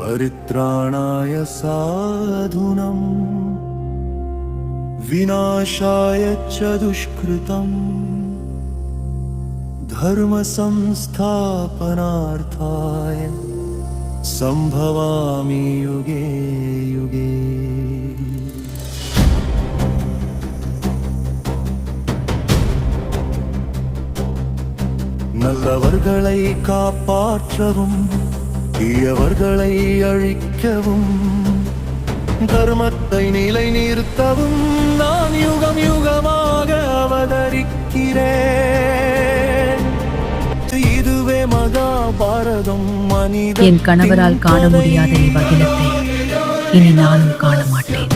परित्राणाय साधूनां विनाशाय च दुष्कृतम् धर्मसंस्थापनार्थाय सम्भवामि युगे युगे। நல்லவர்களை காப்பாற்றவும் தீயவர்களை அழிக்கவும் தர்மத்தை நிலைநிறுத்தவும் நான் யுகம் யுகமாக அவதரிக்கிறேன். இதுவே மகாபாரதம். மனித என் கணவரால் காண முடியாத இவ்வகிலத்தை இனி நானும் காண மாட்டேன்.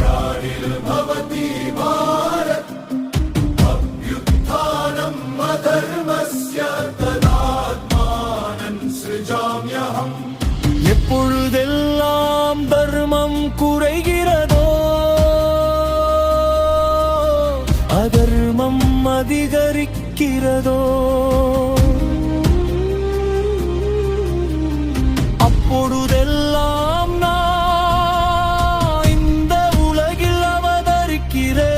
எப்பொழுதெல்லாம் தர்மம் குறைகிறதோ அதர்மம் அதிகரிக்கிறதோ அப்பொழுதெல்லாம் நான் இந்த உலகில் அவதரிக்கிறேன்.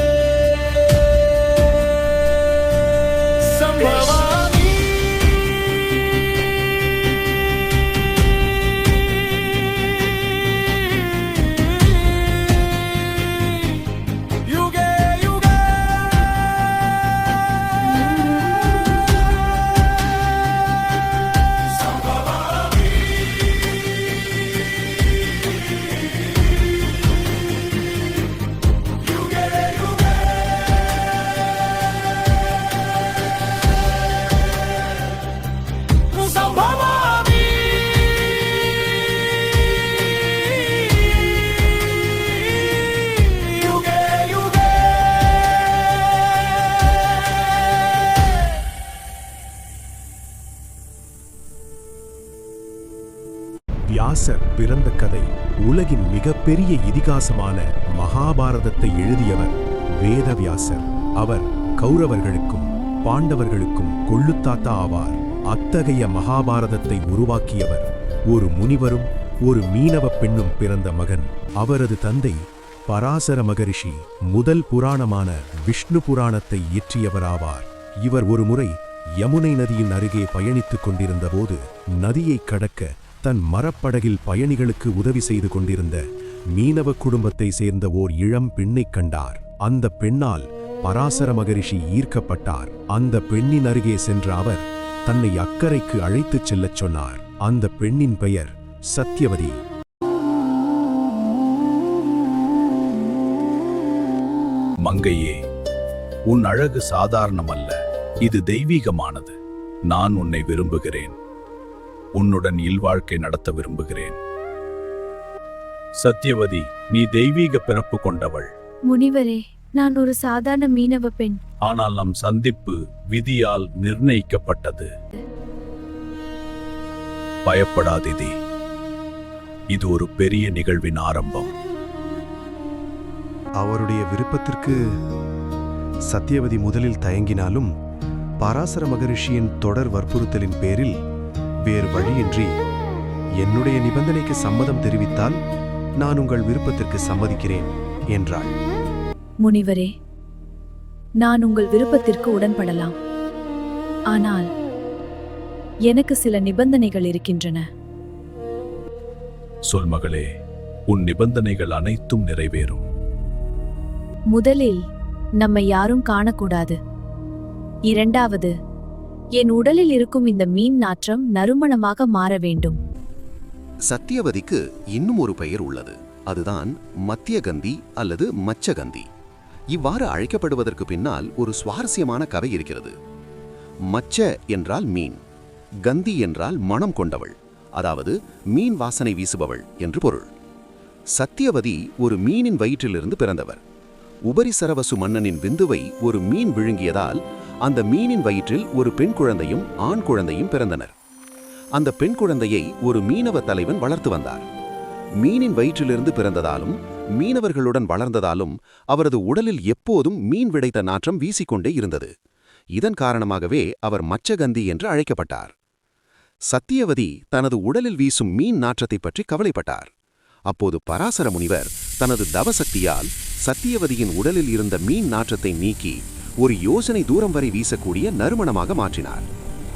சம்பவாமி யுகே யுகே. சம்பவாமி யுகே யுகே. வியாசர் பிறந்த கதை. உலகின் மிகப்பெரிய இதிகாசமான மகாபாரதத்தை எழுதியவர் வேதவியாசர். அவர் கௌரவர்களுக்கும் பாண்டவர்களுக்கும் கொள்ளுத்தாத்தா ஆவார். அத்தகைய மகாபாரதத்தை உருவாக்கியவர் ஒரு முனிவரும் ஒரு மீனவ பெண்ணும் பிறந்த மகன். அவரது தந்தை பராசர மகரிஷி முதல் புராணமான விஷ்ணு புராணத்தை இயற்றியவராவார். இவர் ஒருமுறை யமுனை நதியின் அருகே பயணித்துக் கொண்டிருந்தபோது நதியை கடக்க தன் மரப்படகில் பயணிகளுக்கு உதவி செய்து கொண்டிருந்த மீனவ குடும்பத்தை சேர்ந்த ஓர் இளம் பெண்ணைக் கண்டார். அந்த பெண்ணால் பராசர மகரிஷி ஈர்க்கப்பட்டார். அந்த பெண்ணின் அருகே சென்ற அவர் தன்னை அக்கறைக்கு அழைத்துச் செல்லச் சொன்னார். அந்த பெண்ணின் பெயர் சத்யவதி. மங்கையே, உன் அழகு சாதாரணமல்ல, இது தெய்வீகமானது. நான் உன்னை விரும்புகிறேன். உன்னுடன் இல்வாழ்க்கை நடத்த விரும்புகிறேன். சத்யவதி, நீ தெய்வீக பிறப்பு கொண்டவள். முனிவரே, நான் ஒரு சாதாரண மீனவ பெண். ஆனால் நம் சந்திப்பு விதியால் நிர்ணயிக்கப்பட்டது. பயப்படாதே, இது ஒரு பெரிய நிகழ்வின் ஆரம்பம். அவருடைய விருப்பத்திற்கு சத்யவதி முதலில் தயங்கினாலும் பராசர மகரிஷியின் தொடர் வற்புறுத்தலின் பேரில் வேறு வழியின்றி, என்னுடைய நிபந்தனைக்கு சம்மதம் தெரிவித்தால் நான் உங்கள் விருப்பத்திற்கு சம்மதிக்கிறேன் என்றாள். முனிவரே, நான் உங்கள் விருப்பத்திற்கு உடன்படலாம். ஆனால் எனக்கு சில நிபந்தனைகள் இருக்கின்றன. சொல் மகளே, உன் நிபந்தனைகள் அனைத்தும் நிறைவேறும். முதலில் நம்மை யாரும் காணக்கூடாது. இரண்டாவது, என் உடலில் இருக்கும் இந்த மீன் நாற்றம் நறுமணமாக மாற வேண்டும். சத்யவதிக்கு இன்னும் ஒரு பெயர் உள்ளது. அதுதான் மத்தியகந்தி அல்லது மச்சகந்தி. இவ்வாறு அழைக்கப்படுவதற்கு பின்னால் ஒரு சுவாரஸ்யமான கதை இருக்கிறது. மச்ச என்றால் மீன், கந்தி என்றால் மணம் கொண்டவள், அதாவது மீன் வாசனை வீசுபவள் என்று பொருள். சத்யவதி ஒரு மீனின் வயிற்றிலிருந்து பிறந்தவர். உபரிசரவசு மன்னனின் விந்துவை ஒரு மீன் விழுங்கியதால் அந்த மீனின் வயிற்றில் ஒரு பெண் குழந்தையும் ஆண் குழந்தையும் பிறந்தனர். அந்த பெண் குழந்தையை ஒரு மீனவ தலைவன் வளர்த்து வந்தார். மீனின் வயிற்றிலிருந்து பிறந்ததாலும் மீனவர்களுடன் வளர்ந்ததாலும் அவரது உடலில் எப்போதும் மீன் விடைத்த நாற்றம் வீசிக்கொண்டே இருந்தது. இதன் காரணமாகவே அவர் மச்சகந்தி என்று அழைக்கப்பட்டார். சத்தியவதி தனது உடலில் வீசும் மீன் நாற்றத்தை பற்றி கவலைப்பட்டார். அப்போது பராசர முனிவர் தனது தவசக்தியால் சத்தியவதியின் உடலில் இருந்த மீன் நாற்றத்தை நீக்கி ஒரு யோசனை தூரம் வரை வீசக்கூடிய நறுமணமாக மாற்றினார்.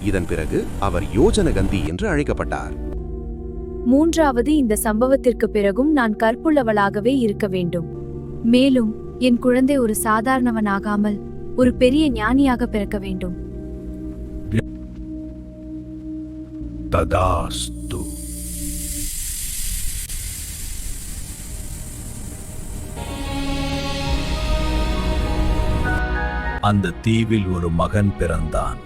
இதன் பிறகு அவர் யோஜனகந்தி என்று அழைக்கப்பட்டார். மூன்றாவது, இந்த சம்பவத்திற்கு பிறகும் நான் கற்புள்ளவளாகவே இருக்க வேண்டும். மேலும் என் குழந்தை ஒரு சாதாரணவனாகாமல் ஒரு பெரிய ஞானியாக பிறக்க வேண்டும். ததாஸ்து. அந்த தீவில் ஒரு மகன் பிறந்தான்.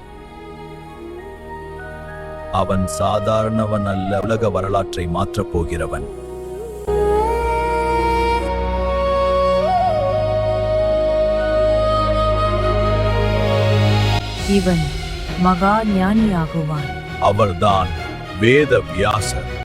அவன் சாதாரணவன் அல்ல, உலக வரலாற்றை மாற்றப் போகிறவன். இவன் மகா ஞானியாகுவான். அவர்தான் வேத வியாசர்.